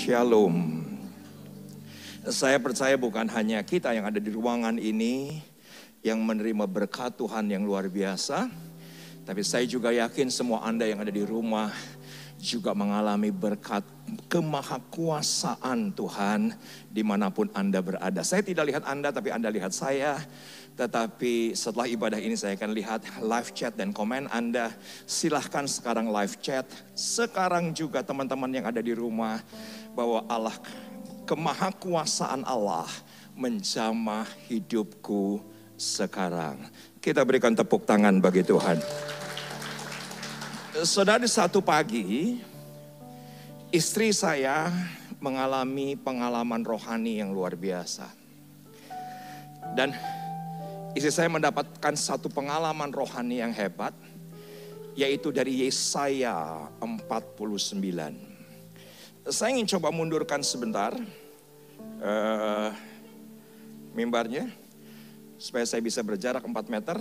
Shalom. Saya percaya bukan hanya kita yang ada di ruangan ini yang menerima berkat Tuhan yang luar biasa, tapi saya juga yakin semua Anda yang ada di rumah juga mengalami berkat kemahakuasaan Tuhan dimanapun Anda berada. Saya tidak lihat Anda, tapi Anda lihat saya. Tetapi setelah ibadah ini saya akan lihat live chat dan komen Anda. Silahkan sekarang live chat. Sekarang juga teman-teman yang ada di rumah, bahwa Allah, kemahakuasaan Allah menjamah hidupku sekarang. Kita berikan tepuk tangan bagi Tuhan. Saudara, di satu pagi, istri saya mengalami pengalaman rohani yang luar biasa. Dan istri saya mendapatkan satu pengalaman rohani yang hebat, yaitu dari Yesaya 49. Saya ingin coba mundurkan sebentar mimbarnya, supaya saya bisa berjarak 4 meter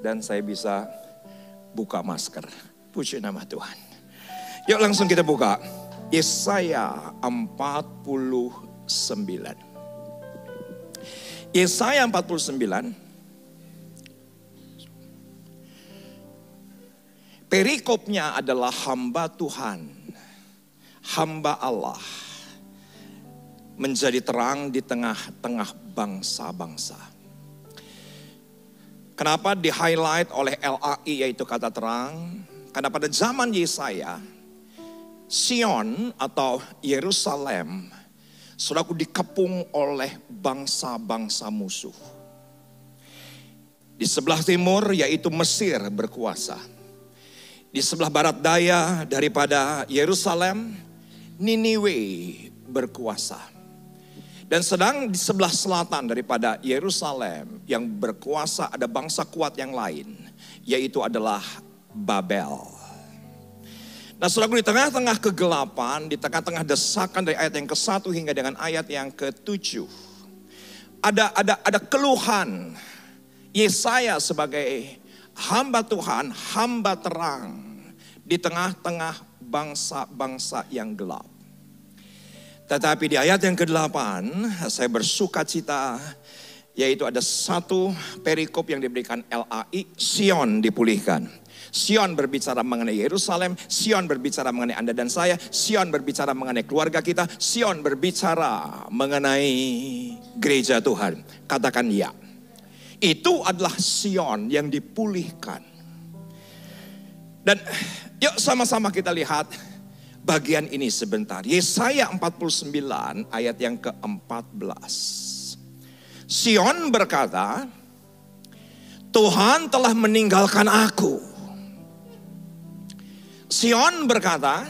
dan saya bisa buka masker. Puji nama Tuhan. Yuk langsung kita buka. Yesaya 49. Yesaya 49. Perikopnya adalah hamba Tuhan, hamba Allah, menjadi terang di tengah-tengah bangsa-bangsa. Kenapa di-highlight oleh LAI yaitu kata terang? Karena pada zaman Yesaya, Sion atau Yerusalem, saudaraku, dikepung oleh bangsa-bangsa musuh. Di sebelah timur yaitu Mesir berkuasa. Di sebelah barat daya daripada Yerusalem, Niniwe berkuasa. Dan sedang di sebelah selatan daripada Yerusalem yang berkuasa ada bangsa kuat yang lain, yaitu adalah Babel. Nah, saudara, di tengah-tengah kegelapan, di tengah-tengah desakan dari ayat yang ke-1 hingga dengan ayat yang ke-7, ada keluhan Yesaya sebagai hamba Tuhan, hamba terang di tengah-tengah bangsa-bangsa yang gelap. Tetapi di ayat yang ke-8 saya bersuka cita, yaitu ada satu perikop yang diberikan LAI, Sion dipulihkan. Sion berbicara mengenai Yerusalem, Sion berbicara mengenai Anda dan saya, Sion berbicara mengenai keluarga kita, Sion berbicara mengenai gereja Tuhan. Katakan ya. Itu adalah Sion yang dipulihkan. Dan yuk sama-sama kita lihat bagian ini sebentar. Yesaya 49 ayat yang ke-14. Sion berkata, Tuhan telah meninggalkan aku. Sion berkata,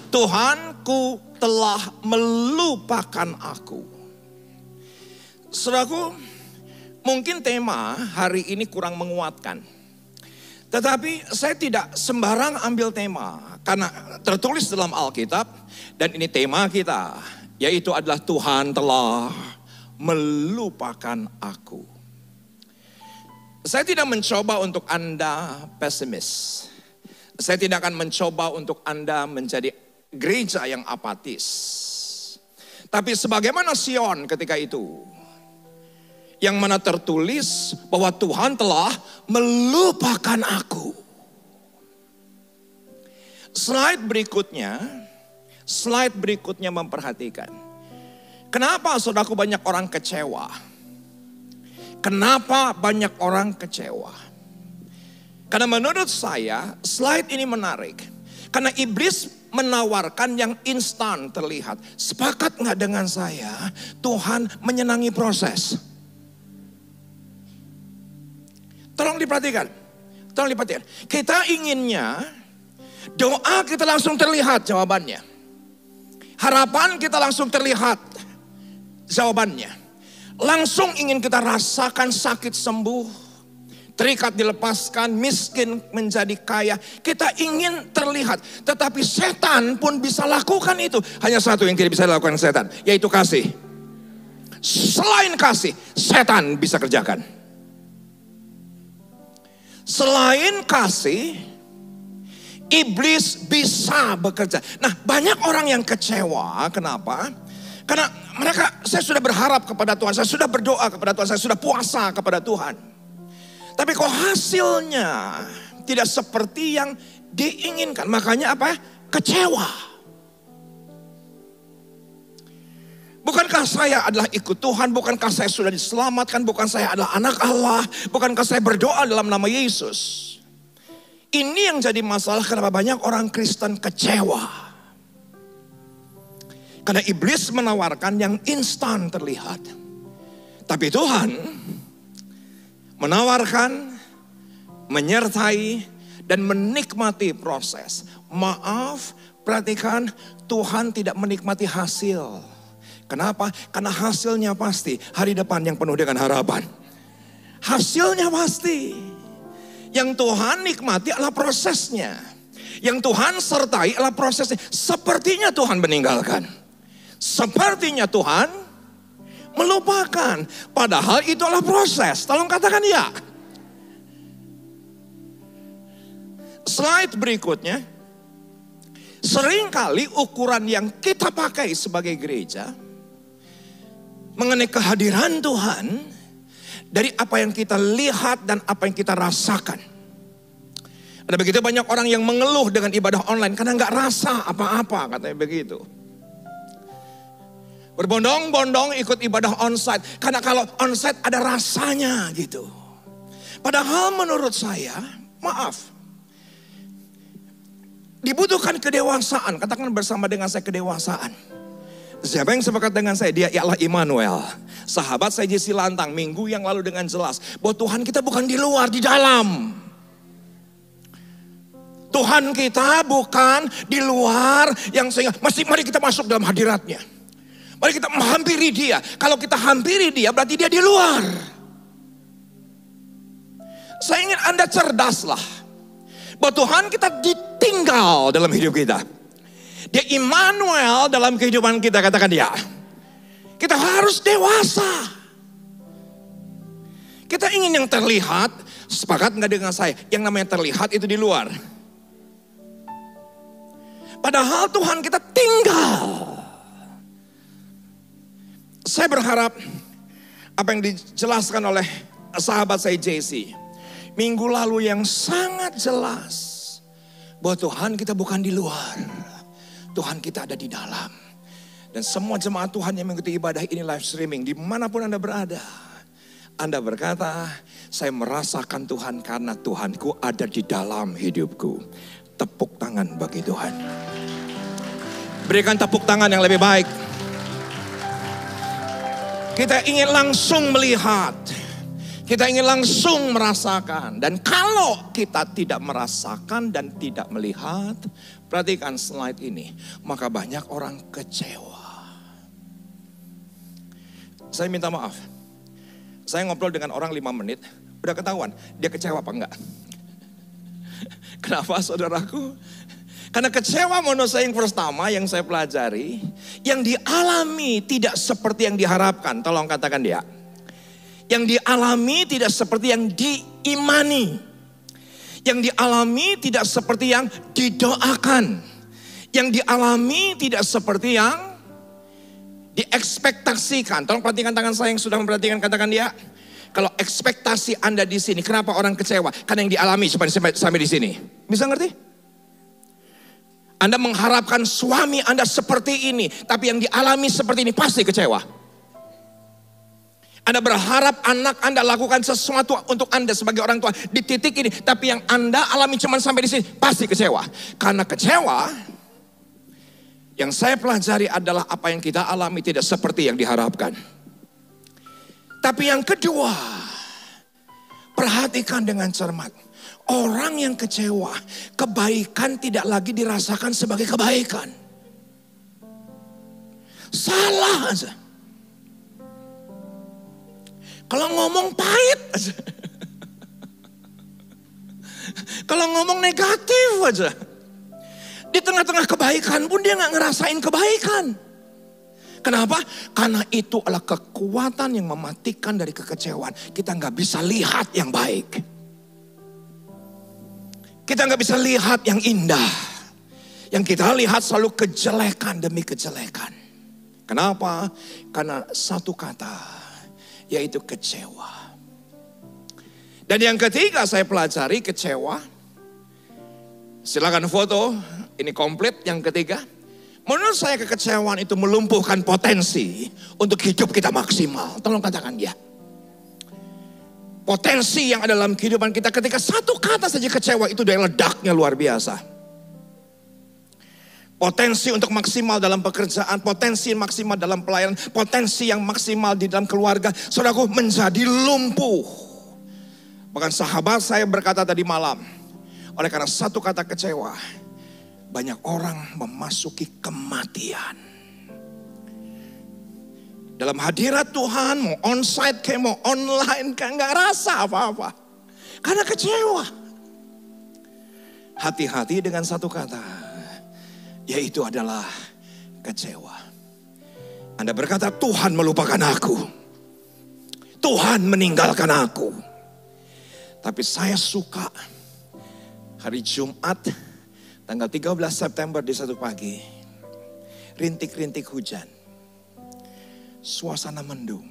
Tuhanku telah melupakan aku. Saudaraku, mungkin tema hari ini kurang menguatkan. Tetapi saya tidak sembarang ambil tema. Karena tertulis dalam Alkitab, dan ini tema kita, yaitu adalah Tuhan telah melupakan aku. Saya tidak mencoba untuk Anda pesimis. Saya tidak akan mencoba untuk Anda menjadi gereja yang apatis. Tapi sebagaimana Sion ketika itu, yang mana tertulis bahwa Tuhan telah melupakan aku. Slide berikutnya memperhatikan. Kenapa saudaraku banyak orang kecewa? Kenapa banyak orang kecewa? Karena menurut saya slide ini menarik. Karena iblis menawarkan yang instan terlihat. Sepakat gak dengan saya? Tuhan menyenangi proses. Tolong diperhatikan. Kita inginnya doa kita langsung terlihat jawabannya. Harapan kita langsung terlihat jawabannya. Langsung ingin kita rasakan sakit sembuh, terikat dilepaskan, miskin menjadi kaya. Kita ingin terlihat. Tetapi setan pun bisa lakukan itu. Hanya satu yang tidak bisa dilakukan setan, yaitu kasih. Selain kasih, setan bisa kerjakan. Selain kasih, Iblis bisa bekerja. Nah, banyak orang yang kecewa. Kenapa? Karena saya sudah berharap kepada Tuhan, saya sudah berdoa kepada Tuhan, saya sudah puasa kepada Tuhan. Tapi kok hasilnya tidak seperti yang diinginkan. Makanya apa? Kecewa. Bukankah saya adalah ikut Tuhan? Bukankah saya sudah diselamatkan? Bukan saya adalah anak Allah? Bukankah saya berdoa dalam nama Yesus? Ini yang jadi masalah kenapa banyak orang Kristen kecewa. Karena iblis menawarkan yang instan terlihat. Tapi Tuhan menawarkan, menyertai, dan menikmati proses. Maaf, perhatikan, Tuhan tidak menikmati hasil. Kenapa? Karena hasilnya pasti hari depan yang penuh dengan harapan. Hasilnya pasti. Yang Tuhan nikmati adalah prosesnya. Yang Tuhan sertai adalah prosesnya. Sepertinya Tuhan meninggalkan. Sepertinya Tuhan melupakan. Padahal itu adalah proses. Tolong katakan ya. Slide berikutnya. Seringkali ukuran yang kita pakai sebagai gereja mengenai kehadiran Tuhan dari apa yang kita lihat dan apa yang kita rasakan. Ada begitu banyak orang yang mengeluh dengan ibadah online karena nggak rasa apa-apa, katanya begitu. Berbondong-bondong ikut ibadah onsite karena kalau onsite ada rasanya gitu. Padahal menurut saya, maaf, dibutuhkan kedewasaan. Katakan bersama dengan saya, kedewasaan. Siapa yang sepakat dengan saya? Dia ialah Immanuel. Sahabat saya Jesse Lantang minggu yang lalu dengan jelas bahwa Tuhan kita bukan di luar, di dalam. Tuhan kita bukan di luar yang sehingga mari kita masuk dalam hadiratnya. Mari kita menghampiri dia. Kalau kita hampiri dia berarti dia di luar. Saya ingin Anda cerdaslah. Bahwa Tuhan kita ditinggal dalam hidup kita. Dia Immanuel dalam kehidupan kita, katakan dia. Kita harus dewasa. Kita ingin yang terlihat, sepakat nggak dengan saya? Yang namanya terlihat itu di luar. Padahal Tuhan kita tinggal. Saya berharap apa yang dijelaskan oleh sahabat saya JC minggu lalu yang sangat jelas bahwa Tuhan kita bukan di luar. Tuhan kita ada di dalam. Dan semua jemaat Tuhan yang mengikuti ibadah ini live streaming, dimanapun Anda berada, Anda berkata, saya merasakan Tuhan karena Tuhanku ada di dalam hidupku. Tepuk tangan bagi Tuhan. Berikan tepuk tangan yang lebih baik. Kita ingin langsung melihat. Kita ingin langsung merasakan. Dan kalau kita tidak merasakan dan tidak melihat, perhatikan slide ini, maka banyak orang kecewa. Saya minta maaf. Saya ngobrol dengan orang 5 menit, udah ketahuan dia kecewa apa enggak. Kenapa saudaraku? Karena kecewa menurut saya yang pertama yang saya pelajari, yang dialami tidak seperti yang diharapkan. Tolong katakan dia. Yang dialami tidak seperti yang diimani. Yang dialami tidak seperti yang didoakan. Yang dialami tidak seperti yang diekspektasikan. Tolong perhatikan tangan saya yang sudah memperhatikan, katakan dia. Kalau ekspektasi Anda di sini, kenapa orang kecewa? Karena yang dialami sampai di sini. Bisa ngerti? Anda mengharapkan suami Anda seperti ini, tapi yang dialami seperti ini, pasti kecewa. Anda berharap anak Anda lakukan sesuatu untuk Anda sebagai orang tua di titik ini, tapi yang Anda alami cuma sampai di sini, pasti kecewa. Karena kecewa, yang saya pelajari adalah apa yang kita alami tidak seperti yang diharapkan. Tapi yang kedua, perhatikan dengan cermat. Orang yang kecewa, kebaikan tidak lagi dirasakan sebagai kebaikan. Salah aja. Kalau ngomong pahit aja. Kalau ngomong negatif aja. Di tengah-tengah kebaikan pun dia gak ngerasain kebaikan. Kenapa? Karena itu adalah kekuatan yang mematikan dari kekecewaan. Kita gak bisa lihat yang baik. Kita nggak bisa lihat yang indah. Yang kita lihat selalu kejelekan demi kejelekan. Kenapa? Karena satu kata, yaitu kecewa. Dan yang ketiga saya pelajari kecewa. Silakan foto, ini komplit yang ketiga. Menurut saya kekecewaan itu melumpuhkan potensi untuk hidup kita maksimal. Tolong katakan ya. Potensi yang ada dalam kehidupan kita ketika satu kata saja kecewa itu dari ledaknya luar biasa. Potensi untuk maksimal dalam pekerjaan, potensi maksimal dalam pelayanan, potensi yang maksimal di dalam keluarga, saudaraku, menjadi lumpuh. Bahkan sahabat saya berkata tadi malam, oleh karena satu kata kecewa, banyak orang memasuki kematian. Dalam hadirat Tuhan, mau onsite kayak mau online kayak gak rasa apa-apa. Karena kecewa. Hati-hati dengan satu kata, yaitu adalah kecewa. Anda berkata, Tuhan melupakan aku. Tuhan meninggalkan aku. Tapi saya suka hari Jumat tanggal 13 September di satu pagi. Rintik-rintik hujan. Suasana mendung.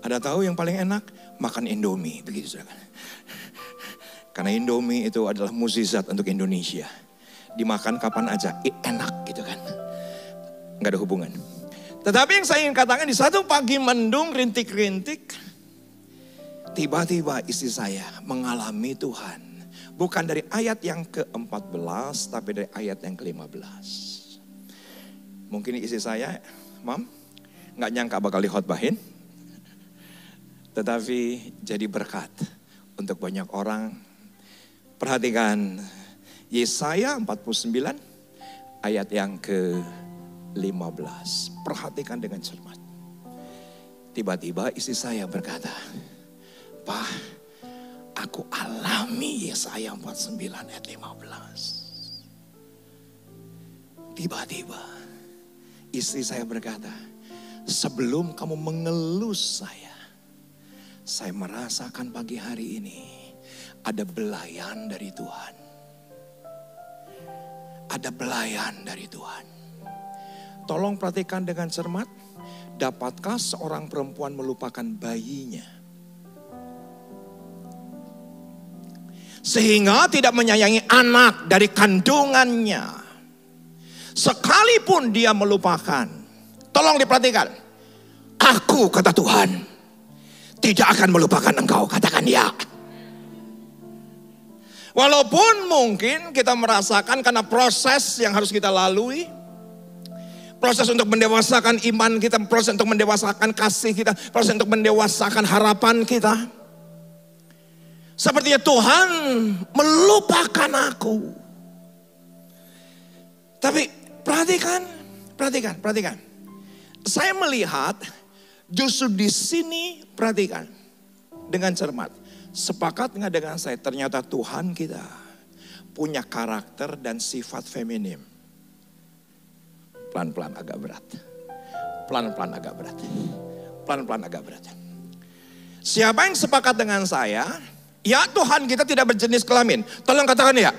Ada tahu yang paling enak? Makan Indomie. Begitu saudara. Karena Indomie itu adalah mukjizat untuk Indonesia. Dimakan kapan aja, enak gitu kan. Nggak ada hubungan. Tetapi yang saya ingin katakan di satu pagi mendung rintik-rintik. Tiba-tiba istri saya mengalami Tuhan. Bukan dari ayat yang ke-14 tapi dari ayat yang ke-15. Mungkin istri saya, Mam, nggak nyangka bakal dikhotbahin. Tetapi jadi berkat untuk banyak orang. Perhatikan Yesaya 49 ayat yang ke-15. Perhatikan dengan cermat. Tiba-tiba istri saya berkata, Pak, aku alami Yesaya 49 ayat 15. Tiba-tiba istri saya berkata, sebelum kamu mengelus saya merasakan pagi hari ini ada belayan dari Tuhan. Ada belayan dari Tuhan. Tolong perhatikan dengan cermat. Dapatkah seorang perempuan melupakan bayinya? Sehingga tidak menyayangi anak dari kandungannya. Sekalipun dia melupakan. Tolong diperhatikan. Aku, kata Tuhan, tidak akan melupakan engkau. Katakan ya. Walaupun mungkin kita merasakan karena proses yang harus kita lalui. Proses untuk mendewasakan iman kita. Proses untuk mendewasakan kasih kita. Proses untuk mendewasakan harapan kita. Sepertinya Tuhan melupakan aku. Tapi perhatikan. Saya melihat justru di sini perhatikan dengan cermat. Sepakat nggak dengan saya? Ternyata Tuhan kita punya karakter dan sifat feminim. Pelan-pelan agak berat. Pelan-pelan agak berat. Siapa yang sepakat dengan saya? Ya, Tuhan kita tidak berjenis kelamin. Tolong katakan ya.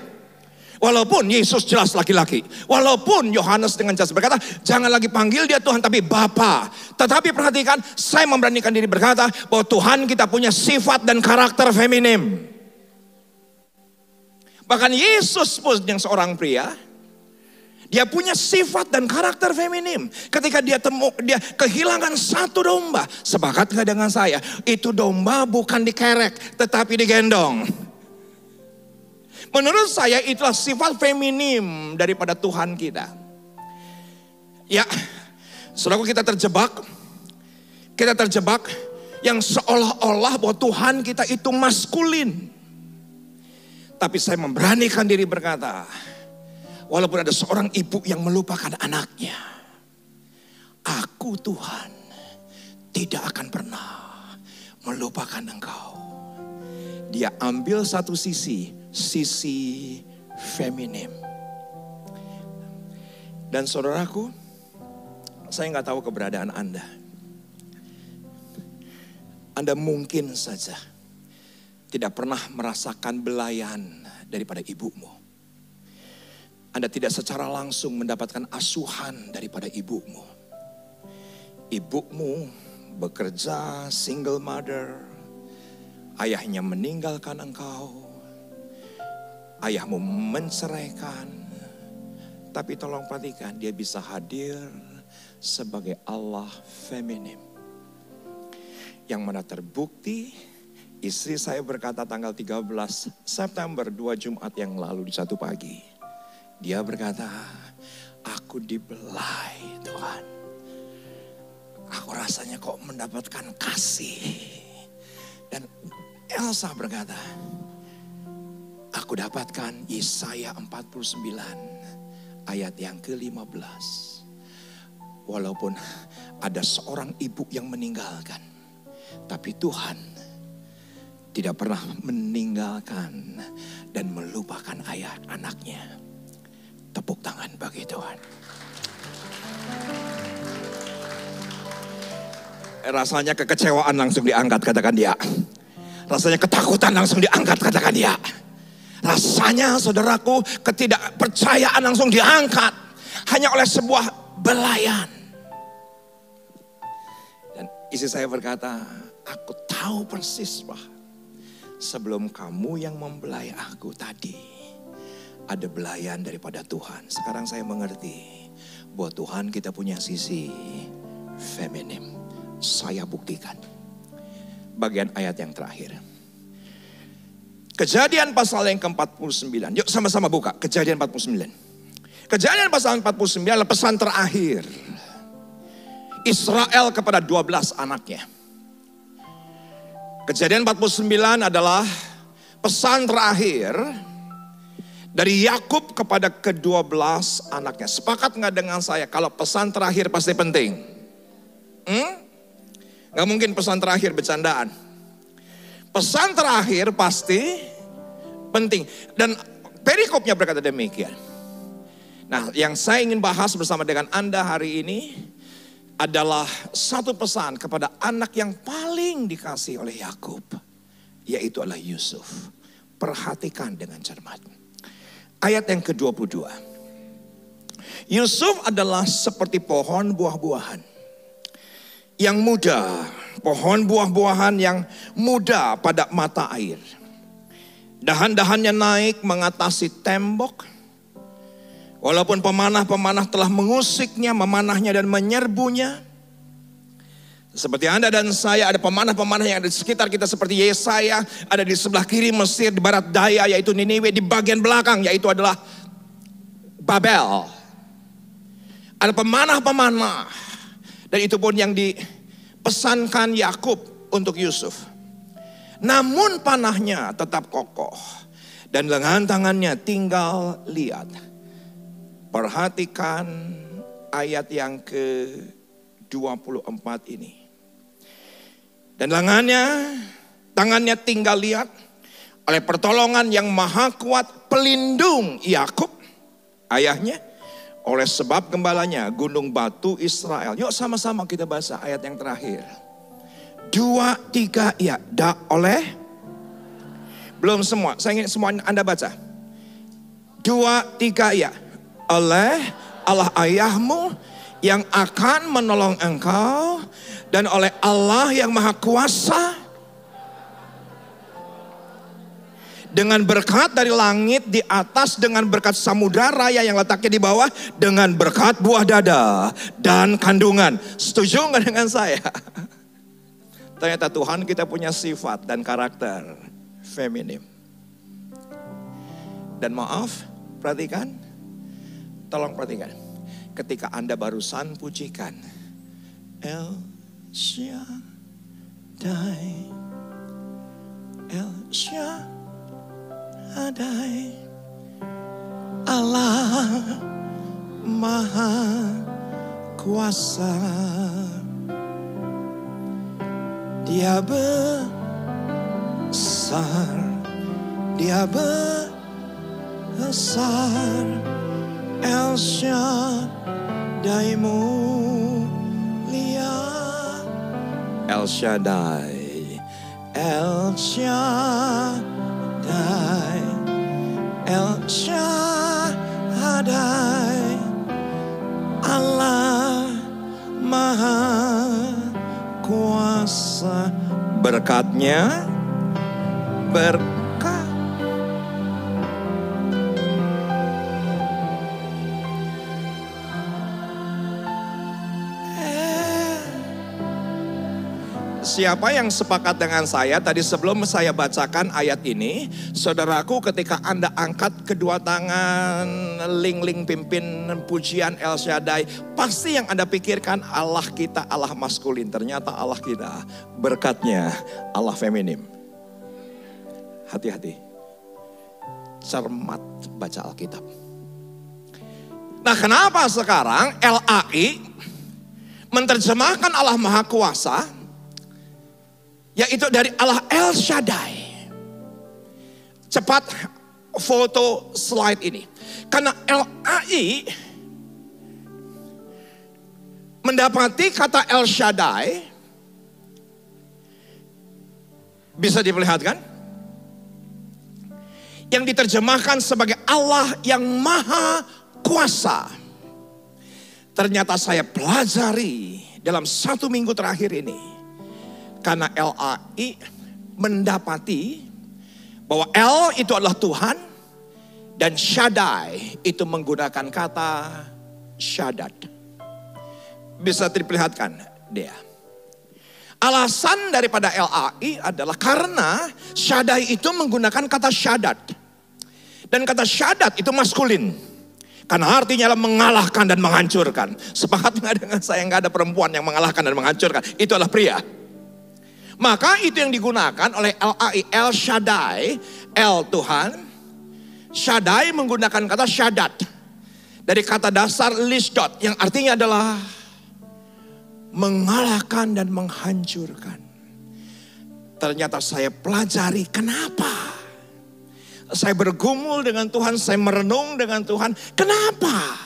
Walaupun Yesus jelas laki-laki. Walaupun Yohanes dengan jelas berkata, jangan lagi panggil dia Tuhan tapi Bapa. Tetapi perhatikan, saya memberanikan diri berkata bahwa Tuhan kita punya sifat dan karakter feminim. Bahkan Yesus pun yang seorang pria, dia punya sifat dan karakter feminim. Ketika dia kehilangan satu domba, sepakat nggak dengan saya? Itu domba bukan dikerek, tetapi digendong. Menurut saya itulah sifat feminim daripada Tuhan kita. Ya, saudaraku, kita terjebak yang seolah-olah bahwa Tuhan kita itu maskulin. Tapi saya memberanikan diri berkata, walaupun ada seorang ibu yang melupakan anaknya, aku Tuhan tidak akan pernah melupakan engkau. Dia ambil satu sisi feminim. Dan saudaraku, saya nggak tahu keberadaan Anda. Anda mungkin saja tidak pernah merasakan belayan daripada ibumu. Anda tidak secara langsung mendapatkan asuhan daripada ibumu. Ibumu bekerja, single mother. Ayahnya meninggalkan engkau. Ayahmu menceraikan. Tapi tolong perhatikan, dia bisa hadir sebagai Allah feminim. Yang mana terbukti, istri saya berkata tanggal 13 September 2 Jumat yang lalu di satu pagi. Dia berkata, aku dibelai Tuhan. Aku rasanya kok mendapatkan kasih. Dan Elsa berkata, aku dapatkan Yesaya 49 ayat yang ke-15. Walaupun ada seorang ibu yang meninggalkan, tapi Tuhan tidak pernah meninggalkan dan melupakan ayah anaknya. Tepuk tangan bagi Tuhan. Rasanya kekecewaan langsung diangkat, katakan dia. Rasanya ketakutan langsung diangkat, katakan dia. Rasanya saudaraku ketidakpercayaan langsung diangkat. Hanya oleh sebuah belayan. Dan istri saya berkata, aku tahu persis Pak. Sebelum kamu yang membelai aku tadi, ada belayan daripada Tuhan. Sekarang saya mengerti bahwa Tuhan kita punya sisi feminim. Saya buktikan. Bagian ayat yang terakhir. Kejadian pasal yang ke-49. Yuk sama-sama buka. Kejadian 49. Kejadian pasal 49 adalah pesan terakhir Israel kepada 12 anaknya. Kejadian 49 adalah pesan terakhir dari Yakub kepada ke-12 anaknya. Sepakat nggak dengan saya kalau pesan terakhir pasti penting? Gak mungkin pesan terakhir bercandaan. Pesan terakhir pasti penting. Dan perikopnya berkata demikian. Nah, yang saya ingin bahas bersama dengan Anda hari ini adalah satu pesan kepada anak yang paling dikasih oleh Yakub, yaitu adalah Yusuf. Perhatikan dengan cermat. Ayat yang ke-22. Yusuf adalah seperti pohon buah-buahan yang muda, pohon buah-buahan yang muda pada mata air. Dahan-dahannya naik mengatasi tembok. Walaupun pemanah-pemanah telah mengusiknya, memanahnya dan menyerbunya. Seperti Anda dan saya, ada pemanah-pemanah yang ada di sekitar kita seperti Yesaya, ada di sebelah kiri Mesir, di barat daya yaitu Niniwe, di bagian belakang yaitu adalah Babel. Ada pemanah-pemanah. Dan itu pun yang dipesankan Yakub untuk Yusuf. Namun panahnya tetap kokoh. Dan lengan tangannya tinggal lihat. Perhatikan ayat yang ke-24 ini. Dan tangannya tinggal lihat. Oleh pertolongan yang maha kuat pelindung Yakub, ayahnya. Oleh sebab gembalanya gunung batu Israel. Yuk sama-sama kita baca ayat yang terakhir. 2, 3 ya. Oleh. Belum semua. Saya ingin semua Anda baca. 2, 3 ya. Oleh Allah ayahmu yang akan menolong engkau. Dan oleh Allah yang maha kuasa. Dengan berkat dari langit di atas, dengan berkat samudra raya yang letaknya di bawah, dengan berkat buah dada dan kandungan. Setuju nggak dengan saya? Ternyata Tuhan kita punya sifat dan karakter feminim. Dan maaf, perhatikan, tolong perhatikan. Ketika Anda barusan pujikan El Shaddai, El Shaddai, Adai, Allah Maha Kuasa. Dia besar, Dia besar. El Shaddai mulia. El Shaddai, El Shaddai El Shaddai, Allah Maha Kuasa. Berkatnya berkat. Siapa yang sepakat dengan saya tadi sebelum saya bacakan ayat ini, saudaraku, ketika Anda angkat kedua tangan, ling-ling pimpin pujian El Shaddai, pasti yang Anda pikirkan Allah kita Allah maskulin. Ternyata Allah kita berkatnya Allah feminim. Hati-hati, cermat baca Alkitab. Nah, kenapa sekarang LAI menerjemahkan Allah Maha Kuasa, yaitu dari Allah El Shaddai. Cepat foto slide ini. Karena LAI mendapati kata El Shaddai, bisa diperlihatkan, yang diterjemahkan sebagai Allah yang Maha Kuasa. Ternyata saya pelajari dalam 1 minggu terakhir ini. Karena LAI mendapati bahwa El itu adalah Tuhan dan Shaddai itu menggunakan kata Shaddad. Bisa diperlihatkan dia. Alasan daripada LAI adalah karena Shaddai itu menggunakan kata Shaddad. Dan kata Shaddad itu maskulin. Karena artinya adalah mengalahkan dan menghancurkan. Sepakat nggak dengan saya, nggak ada perempuan yang mengalahkan dan menghancurkan. Itu adalah pria. Maka itu yang digunakan oleh LAI, El Shaddai, El Tuhan. Shaddai menggunakan kata Shaddad. Dari kata dasar lisdot yang artinya adalah mengalahkan dan menghancurkan. Ternyata saya pelajari kenapa. Saya bergumul dengan Tuhan, saya merenung dengan Tuhan. Kenapa?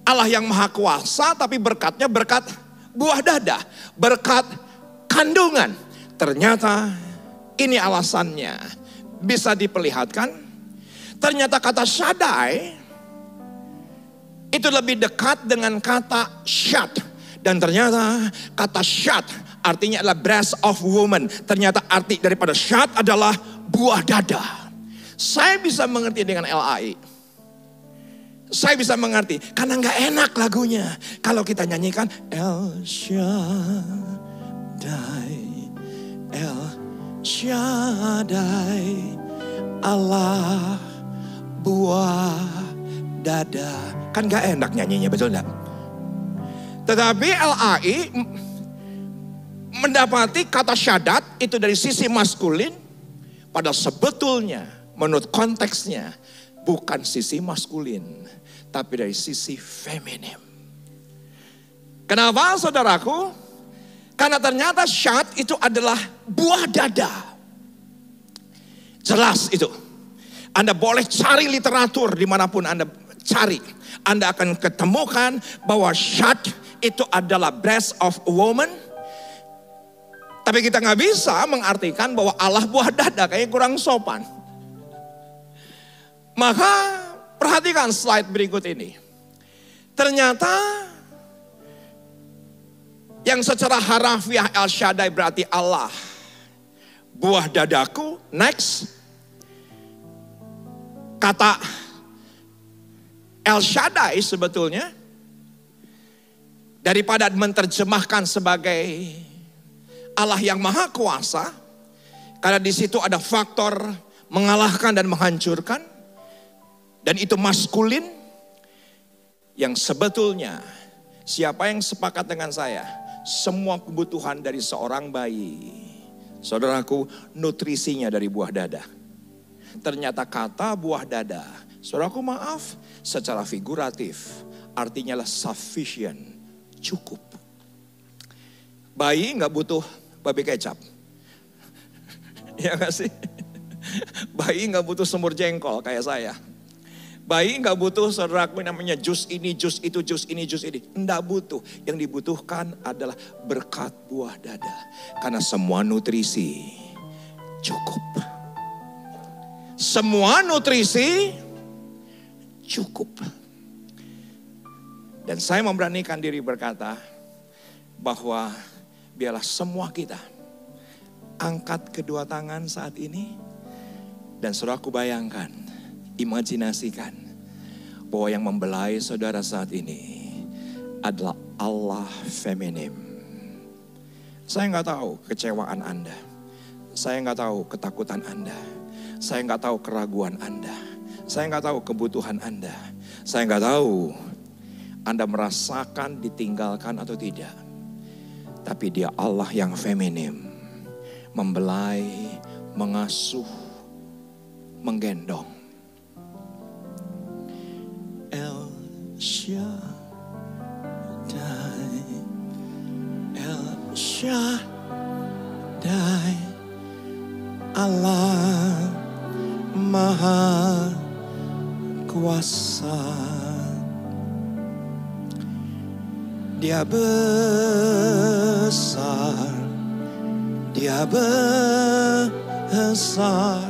Allah yang Maha Kuasa tapi berkatnya berkat buah dada. Berkat kandungan. Ternyata ini alasannya. Bisa diperlihatkan. Ternyata kata Shaddai itu lebih dekat dengan kata Shad. Dan ternyata kata Shad artinya adalah breast of woman. Ternyata arti daripada Shad adalah buah dada. Saya bisa mengerti dengan LAI. Saya bisa mengerti. Karena gak enak lagunya. Kalau kita nyanyikan El El Shaddai, Allah buah dada. Kan gak enak nyanyinya, betul gak? Tetapi LAI mendapati kata Shaddad itu dari sisi maskulin. Padahal sebetulnya menurut konteksnya bukan sisi maskulin, tapi dari sisi feminim. Kenapa saudaraku? Karena ternyata Shad itu adalah buah dada. Jelas itu. Anda boleh cari literatur dimanapun Anda cari. Anda akan ketemukan bahwa Shad itu adalah breast of woman. Tapi kita nggak bisa mengartikan bahwa Allah buah dada, kayaknya kurang sopan. Maka perhatikan slide berikut ini. Ternyata yang secara harafiah El Shaddai berarti Allah buah dadaku. Next. Kata El Shaddai sebetulnya daripada menerjemahkan sebagai Allah yang Maha Kuasa, karena di situ ada faktor mengalahkan dan menghancurkan, dan itu maskulin, yang sebetulnya siapa yang sepakat dengan saya? Semua kebutuhan dari seorang bayi, saudaraku, nutrisinya dari buah dada. Ternyata kata buah dada, saudaraku maaf, secara figuratif artinya lah sufficient, cukup. Bayi gak butuh babi kecap. Ya gak sih? Bayi gak butuh semur jengkol kayak saya. Bayi gak butuh saudaraku namanya jus ini, jus itu, jus ini, jus ini. Nggak butuh. Yang dibutuhkan adalah berkat buah dada. Karena semua nutrisi cukup. Semua nutrisi cukup. Dan saya memberanikan diri berkata bahwa biarlah semua kita angkat kedua tangan saat ini. Dan saudaraku bayangkan, imajinasikan bahwa yang membelai saudara saat ini adalah Allah feminim. Saya nggak tahu kecewaan Anda. Saya nggak tahu ketakutan Anda. Saya nggak tahu keraguan Anda. Saya nggak tahu kebutuhan Anda. Saya nggak tahu Anda merasakan ditinggalkan atau tidak. Tapi Dia Allah yang feminim. Membelai, mengasuh, menggendong. El Shaddai, El Shaddai, Allah Maha Kuasa. Dia besar, Dia besar.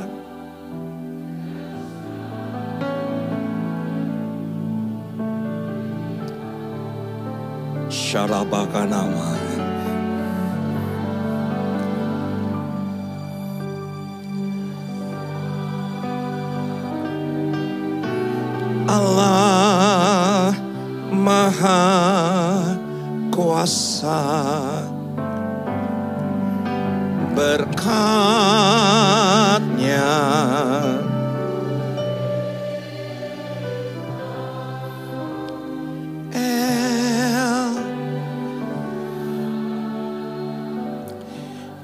Syarabakanama. Allah Maha Kuasa, berkat-Nya El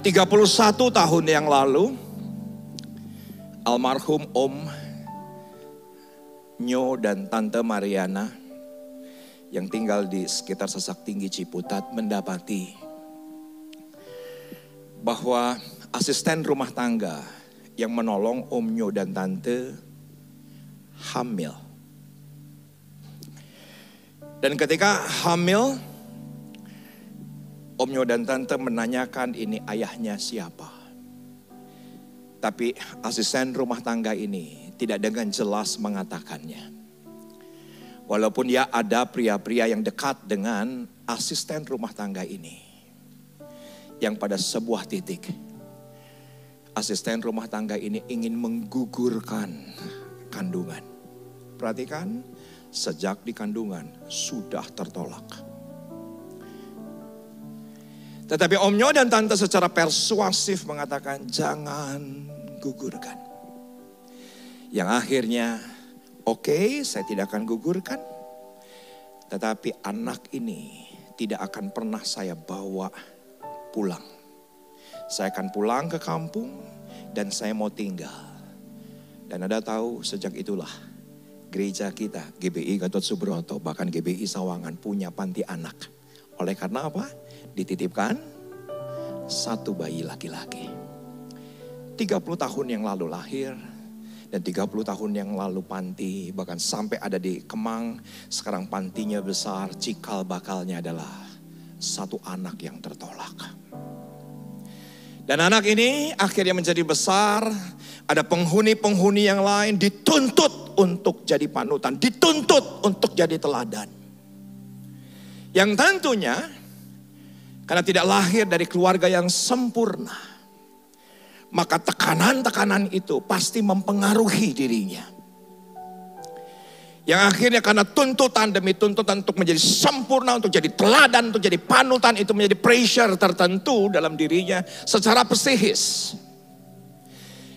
31 tahun yang lalu, almarhum Om Nyo dan Tante Mariana yang tinggal di sekitar Sasak Tinggi Ciputat mendapati bahwa asisten rumah tangga yang menolong Om Nyo dan Tante hamil. Dan ketika hamil, Om Nyo dan Tante menanyakan ini ayahnya siapa. Tapi asisten rumah tangga ini tidak dengan jelas mengatakannya. Walaupun ya ada pria-pria yang dekat dengan asisten rumah tangga ini. Yang pada sebuah titik, asisten rumah tangga ini ingin menggugurkan kandungan. Perhatikan, sejak di kandungan sudah tertolak. Tetapi Om Nyo dan Tante secara persuasif mengatakan jangan gugurkan. Yang akhirnya oke, saya tidak akan gugurkan. Tetapi anak ini tidak akan pernah saya bawa pulang. Saya akan pulang ke kampung dan saya mau tinggal. Dan Anda tahu sejak itulah gereja kita, GBI Gatot Subroto, bahkan GBI Sawangan punya panti anak. Oleh karena apa? Dititipkan satu bayi laki-laki. 30 tahun yang lalu lahir dan 30 tahun yang lalu panti, bahkan sampai ada di Kemang. Sekarang pantinya besar, cikal bakalnya adalah satu anak yang tertolak. Dan anak ini akhirnya menjadi besar. Ada penghuni-penghuni yang lain dituntut untuk jadi panutan, dituntut untuk jadi teladan. Yang tentunya karena tidak lahir dari keluarga yang sempurna, maka tekanan-tekanan itu pasti mempengaruhi dirinya. Yang akhirnya karena tuntutan demi tuntutan untuk menjadi sempurna, untuk jadi teladan, untuk jadi panutan, itu menjadi pressure tertentu dalam dirinya secara psikis.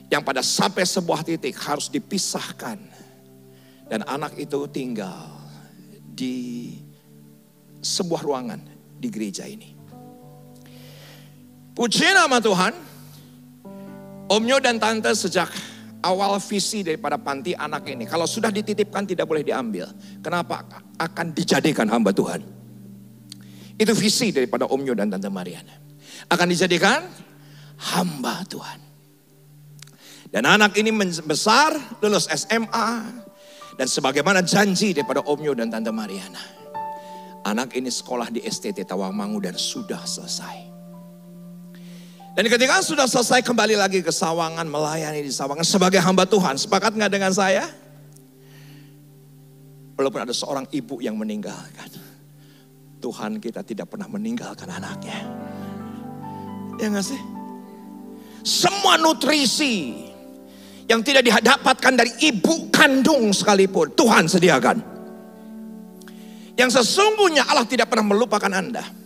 Yang pada sampai sebuah titik harus dipisahkan. Dan anak itu tinggal di sebuah ruangan di gereja ini. Puji nama Tuhan, Om Nyo dan Tante sejak awal visi daripada panti anak ini, kalau sudah dititipkan tidak boleh diambil. Kenapa? Akan dijadikan hamba Tuhan. Itu visi daripada Om Nyo dan Tante Mariana. Akan dijadikan hamba Tuhan. Dan anak ini besar, lulus SMA. Dan sebagaimana janji daripada Om Nyo dan Tante Mariana, anak ini sekolah di STT Tawangmangu dan sudah selesai. Dan ketika sudah selesai kembali lagi ke Sawangan, melayani di Sawangan sebagai hamba Tuhan. Sepakat gak dengan saya? Walaupun ada seorang ibu yang meninggalkan, Tuhan kita tidak pernah meninggalkan anaknya. Ya gak sih? Semua nutrisi yang tidak didapatkan dari ibu kandung sekalipun, Tuhan sediakan. Yang sesungguhnya Allah tidak pernah melupakan Anda.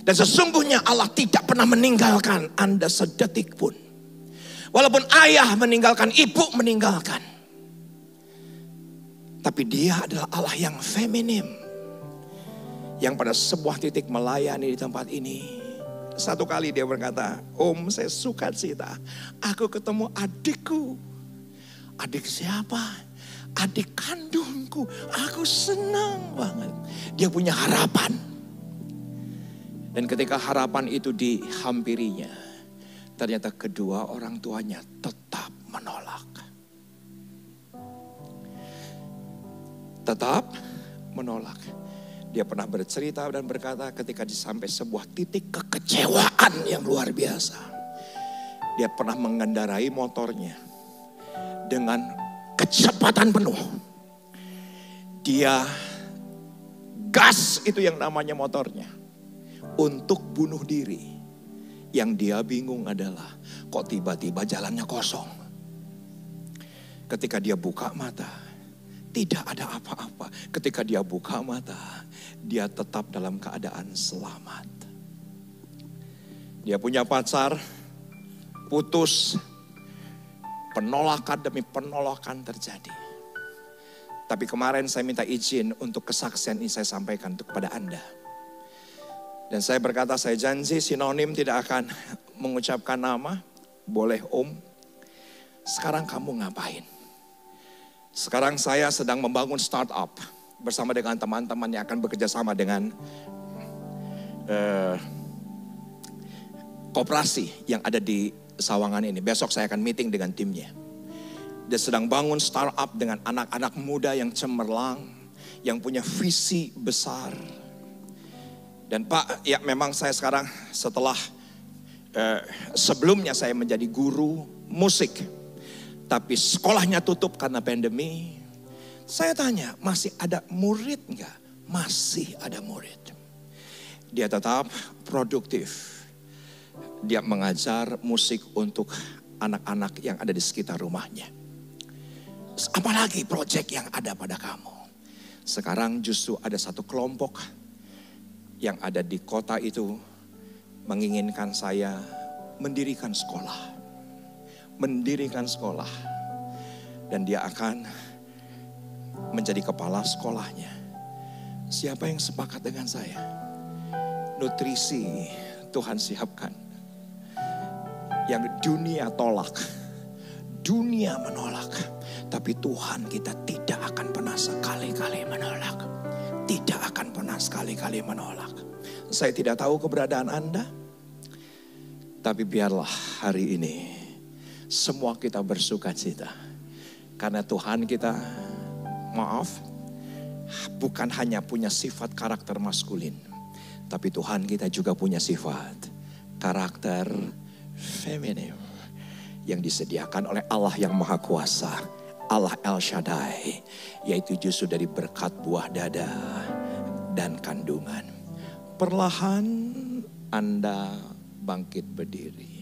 Dan sesungguhnya Allah tidak pernah meninggalkan Anda sedetik pun. Walaupun ayah meninggalkan, ibu meninggalkan. Tapi dia adalah Allah yang feminim. Yang pada sebuah titik melayani di tempat ini. Satu kali dia berkata, Om, saya suka cita. Aku ketemu adikku. Adik siapa? Adik kandungku. Aku senang banget. Dia punya harapan. Dan ketika harapan itu dihampirinya, ternyata kedua orang tuanya tetap menolak. Tetap menolak. Dia pernah bercerita dan berkata ketika sampai sebuah titik kekecewaan yang luar biasa. Dia pernah mengendarai motornya dengan kecepatan penuh. Dia gas itu yang namanya motornya. Untuk bunuh diri. Yang dia bingung adalah kok tiba-tiba jalannya kosong. Ketika dia buka mata, tidak ada apa-apa. Ketika dia buka mata, dia tetap dalam keadaan selamat. Dia punya pacar, putus, penolakan demi penolakan terjadi. Tapi kemarin saya minta izin untuk kesaksian ini saya sampaikan kepada Anda. Dan saya berkata, saya janji sinonim tidak akan mengucapkan nama. Boleh Om. Sekarang kamu ngapain? Sekarang saya sedang membangun startup. Bersama dengan teman-teman yang akan bekerja sama dengan koperasi yang ada di Sawangan ini. Besok saya akan meeting dengan timnya. Dia sedang bangun startup dengan anak-anak muda yang cemerlang. Yang punya visi besar. Dan Pak, ya memang saya sekarang setelah sebelumnya saya menjadi guru musik. Tapi sekolahnya tutup karena pandemi. Saya tanya, masih ada murid enggak? Masih ada murid. Dia tetap produktif. Dia mengajar musik untuk anak-anak yang ada di sekitar rumahnya. Apalagi proyek yang ada pada kamu. Sekarang justru ada satu kelompok yang ada di kota itu menginginkan saya mendirikan sekolah. Mendirikan sekolah. Dan dia akan menjadi kepala sekolahnya. Siapa yang sepakat dengan saya? Nutrisi Tuhan siapkan. Yang dunia tolak. Dunia menolak. Tapi Tuhan kita tidak akan pernah sekali-kali menolak. Tidak akan pernah sekali-kali menolak. Saya tidak tahu keberadaan Anda. Tapi biarlah hari ini semua kita bersuka cita. Karena Tuhan kita, maaf, bukan hanya punya sifat karakter maskulin. Tapi Tuhan kita juga punya sifat karakter feminim. Yang disediakan oleh Allah yang Maha Kuasa. Allah El Shaddai, yaitu justru dari berkat buah dada dan kandungan. Perlahan Anda bangkit berdiri.